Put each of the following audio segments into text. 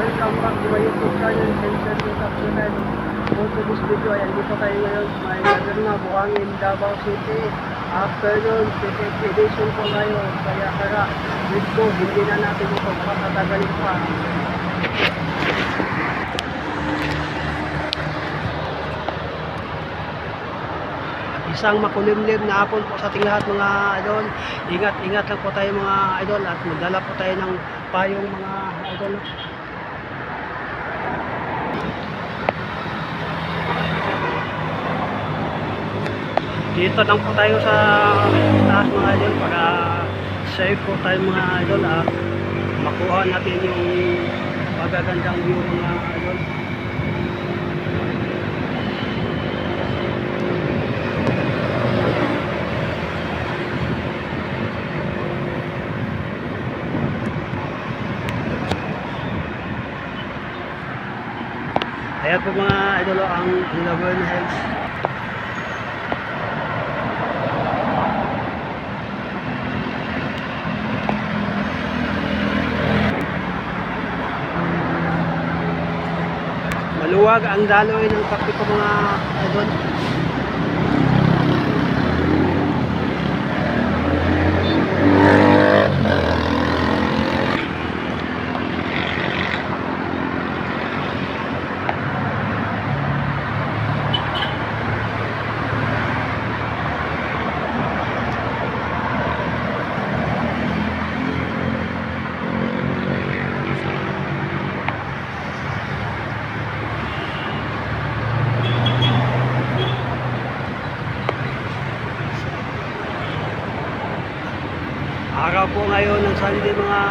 Welcome back to my YouTube channel, Sensor Makeup Channel. For today's video ay andito tayo ngayon sa may lugar na Buhangin, Davao City. After nun, PTX edition po tayo. Kaya tara, let's go. Hindi na natin ito patatagalin pa. Isang makulimlim na hapon po sa ating lahat mga idol. Ingat lang po tayo mga idol at magdala po tayo ng payong mga idol. Dito lang po tayo sa taas mga idol para safe po tayo mga idol at makuha natin yung magagandang view mga idol. Ayan po mga idol ang Laverne Hills. Maluwag ang daloy ng kape ko mga idol. Araw po ngayon ng Sunday mga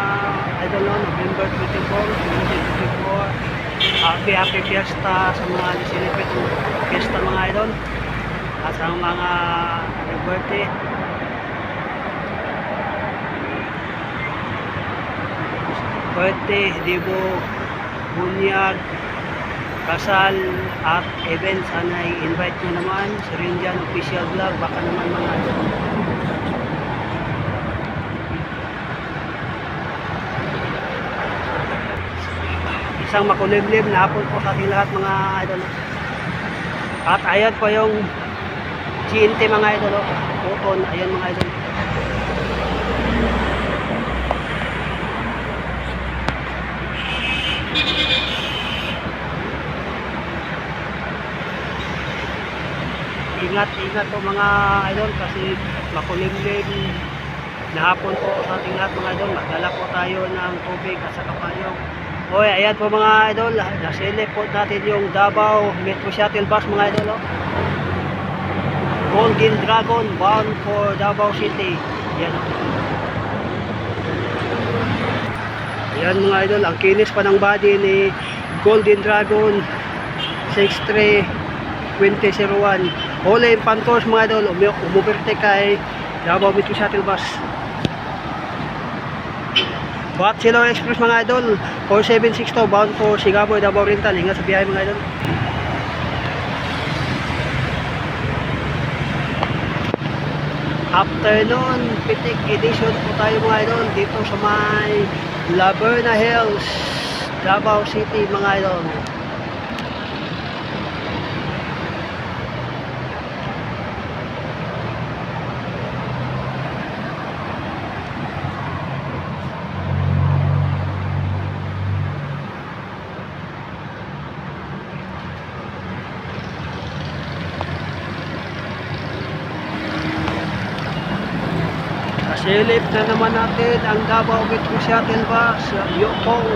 idol, November 24, 2024. Happy fiesta sa mga celebrate fiesta mga idol at sa mga birthday. Birthday, debo, bunyag, kasal at events, sana i-invite nyo naman sa Rinjan official vlog, baka naman mga idol. Isang makulimlim na hapon po sa ating lahat mga idol. At ayan po yung GNT mga idol, Puton, ayan mga idol. Ingat po mga idol kasi makulimlim na hapon po sa ating lahat mga idol. Magdala po tayo ng tubig at saka payong. Oy, ayan po mga idol, nasilip po natin yung Davao Metro Shuttle Bus mga idol. Golden Dragon bound for Davao City. Yan. Ayan mga idol, ang kinis pa ng body ni Golden Dragon 63-2001. Holy Pantos mga idol, umuberte kay Davao Metro Shuttle Bus. Buhat Silao Express mga idol, 4762 bound for Sigaboy, Davao Oriental. Ingat sa biyahe mga idol. Afternoon, PTX edition po tayo mga idol dito sa may Laverne Hills, Davao City mga idol. Silip na naman natin ang Davao Metro Shuttle Bus, Yokong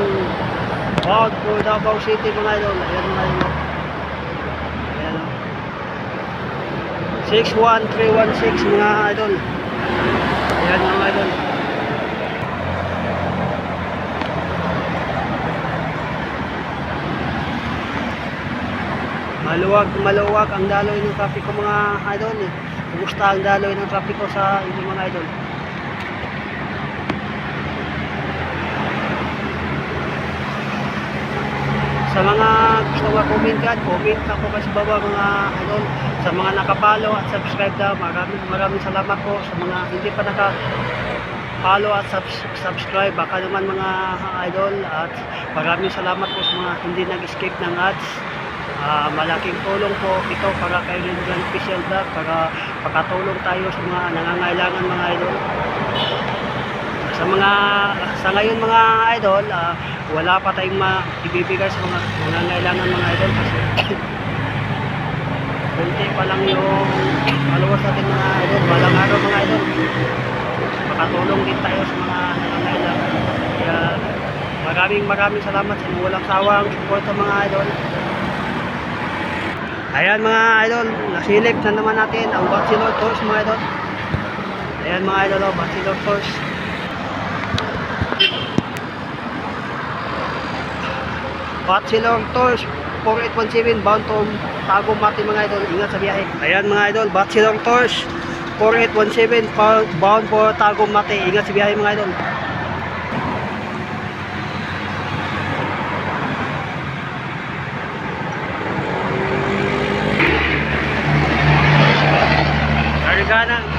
bound for Davao City mga idol. Ayan mga idol. Ayan. 61316 mga idol. Ayan mga idol. Maluwag ang daloy ng trapiko mga idol. Kumusta ang daloy ng trapiko sa inyong mga idol? Sa mga gusto comment ka po sa baba mga idol. Sa mga nakapalo at subscribe na, maraming salamat po. Sa mga hindi pa follow at subscribe. Baka naman mga idol, at maraming salamat po sa mga hindi nag-escape ng ads. Malaking tulong po ito para kay Renegade Official Vlog, para makatulong tayo sa mga nangangailangan mga idol. Sa ngayon mga idol, wala pa tayong ibibigay sa mga nangangailangan mga idol kasi kunti pa lang yung followers natin mga idol. Balang araw mga idol, makatulong din tayo sa mga nangangailangan. Kaya maraming salamat sa walang sawang support sa mga idol. Ayan mga idol, nasilip na naman natin ang Bachelor Tours mga idol. Ayan mga idol, Bachelor Tours. Bachelor Tours 4817 bound to Tagum Mati mga idol. Ingat sa biyahe. Ayan mga idol, Bachelor Tours 4817 bound for Tagum Mati. Ingat sa biyahe mga idol.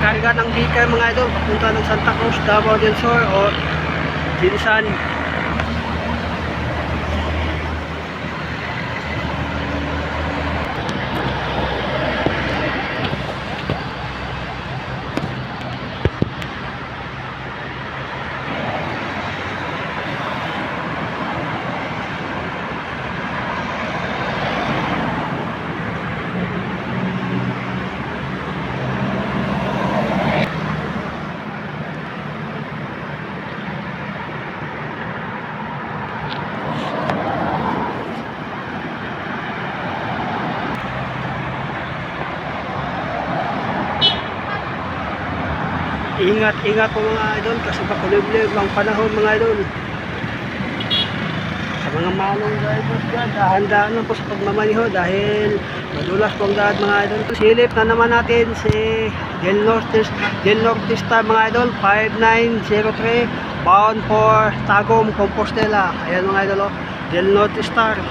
Karga ng beaker mga idol papunta ng Santa Cruz, Davao del Sur o Jinsan. Ingat po mga idol kasi pakuliblib ang panahon mga idol. Sa mga manong drivers dyan, dahan-dahan lang po sa pagmamaniho dahil madulas po ang daan mga idol. Silip na naman natin si Del Norte Star mga idol 5903 bound for Tagum, Compostela. Ayan mga idol, Del Norte Star.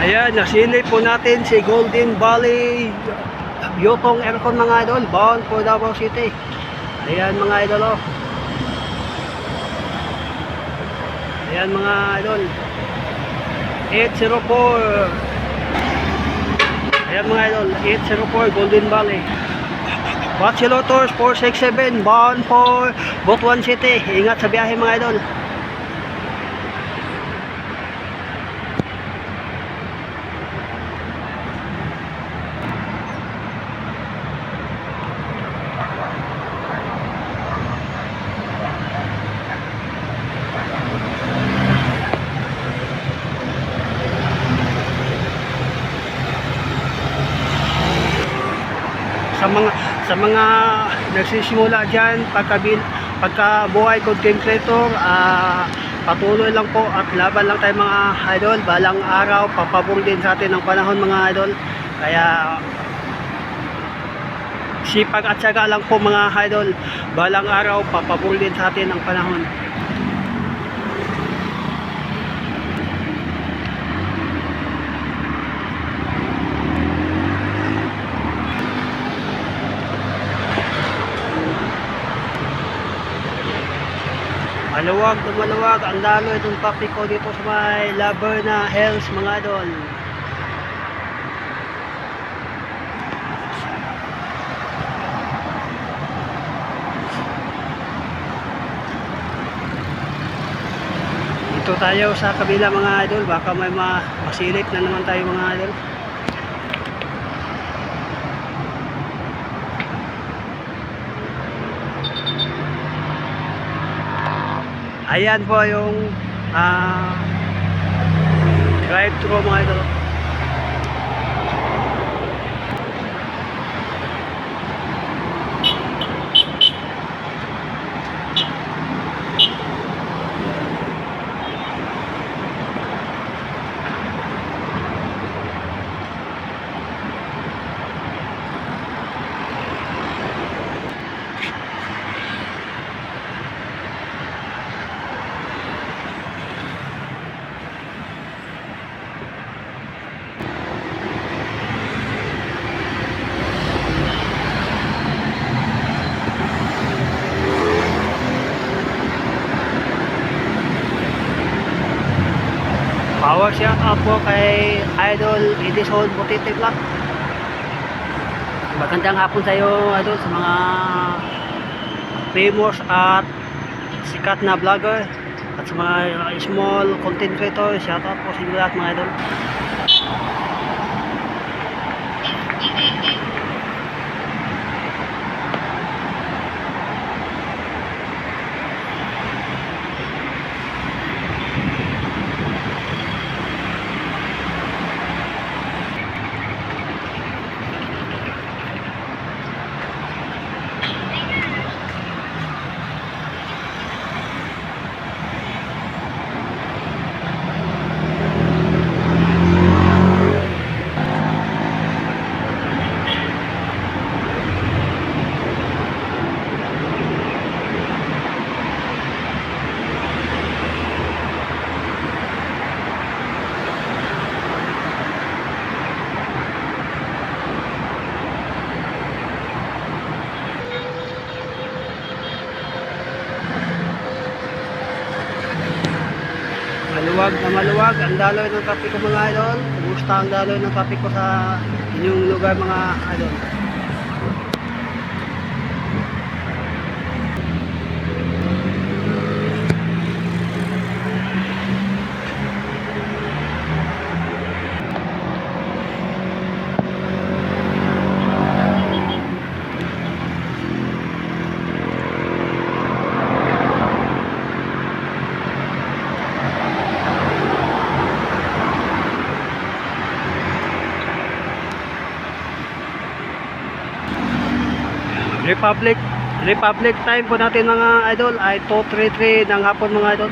Ayan, nasilip po natin si Golden Valley Yutong Aircon mga idol, bound for Davao City. Ayan mga idol, ayan mga idol, 804. Ayan mga idol, 804 Golden Valley. Bachelor Tours 467 bound for Butuan City. Ingat sa biyahe mga idol. Sa mga nagsisimula dyan pagkabuhay content creator, patuloy lang po at laban lang tayo mga idol. Balang araw papabor din sa atin ang panahon mga idol, kaya sipag at syaga lang po mga idol. Balang araw papabor din sa atin ang panahon. Maluwag na maluwag ang daloy itong topic ko dito sa may Laverna Hills mga idol. Dito tayo sa kabila mga idol, baka may masilip na naman tayo mga idol. Ayan po yung drive-thru mga idol. shout out po kay Idol Edison Butete Vlog. Magandang hapon sa iyo, Idol, sa mga famous at sikat na vlogger at sa mga small content creator. Shout out po sa inyo lahat, mga Idol. Maluwag ang daloy ng traffic ko, mga Idol. Kumusta ang daloy ng traffic ko sa inyong lugar, mga Idol? Republic time po natin, mga Idol, ay 2:33 ng hapon, mga Idol.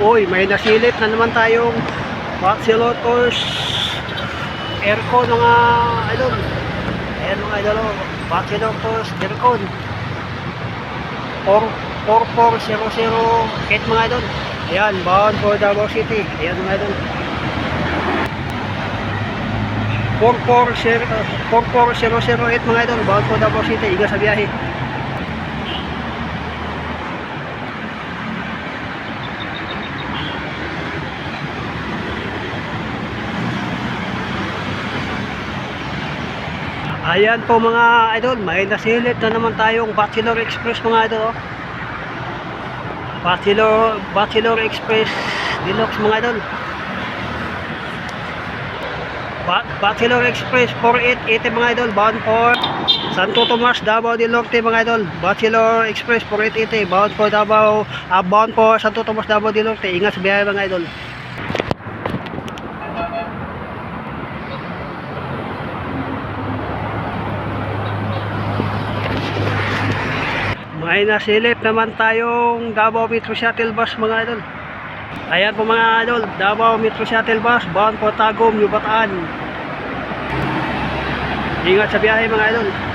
Oy, may nasilip na naman tayong Vaxilotus aircon, mga Idol. Ayan, mga Idol, Vaxilotus aircon 44008, mga Idol. Ayan, bound for Davao City. Ayan, mga Idol, 44008, mga Idol, bound for Davao City. Ingat sa biyahe. Ayan po, mga Idol, may nasilip na naman tayong Bachelor Express, mga Idol. Bachelor Express Deluxe, mga Idol. Bachelor Express 4880, mga Idol, bound for Santo Tomas, Davao del Norte, mga Idol. Bachelor Express 4880, bound for Davao, bound for Santo Tomas, Davao del Norte. Ingat sa biyahe, mga Idol. May nasilip naman tayong Davao Metro Shuttle Bus, mga Idol. Ayan po, mga Idol, Davao Metro Shuttle Bus bound for Tagum, New Bataan. Ingat sa biyahe, mga Idol.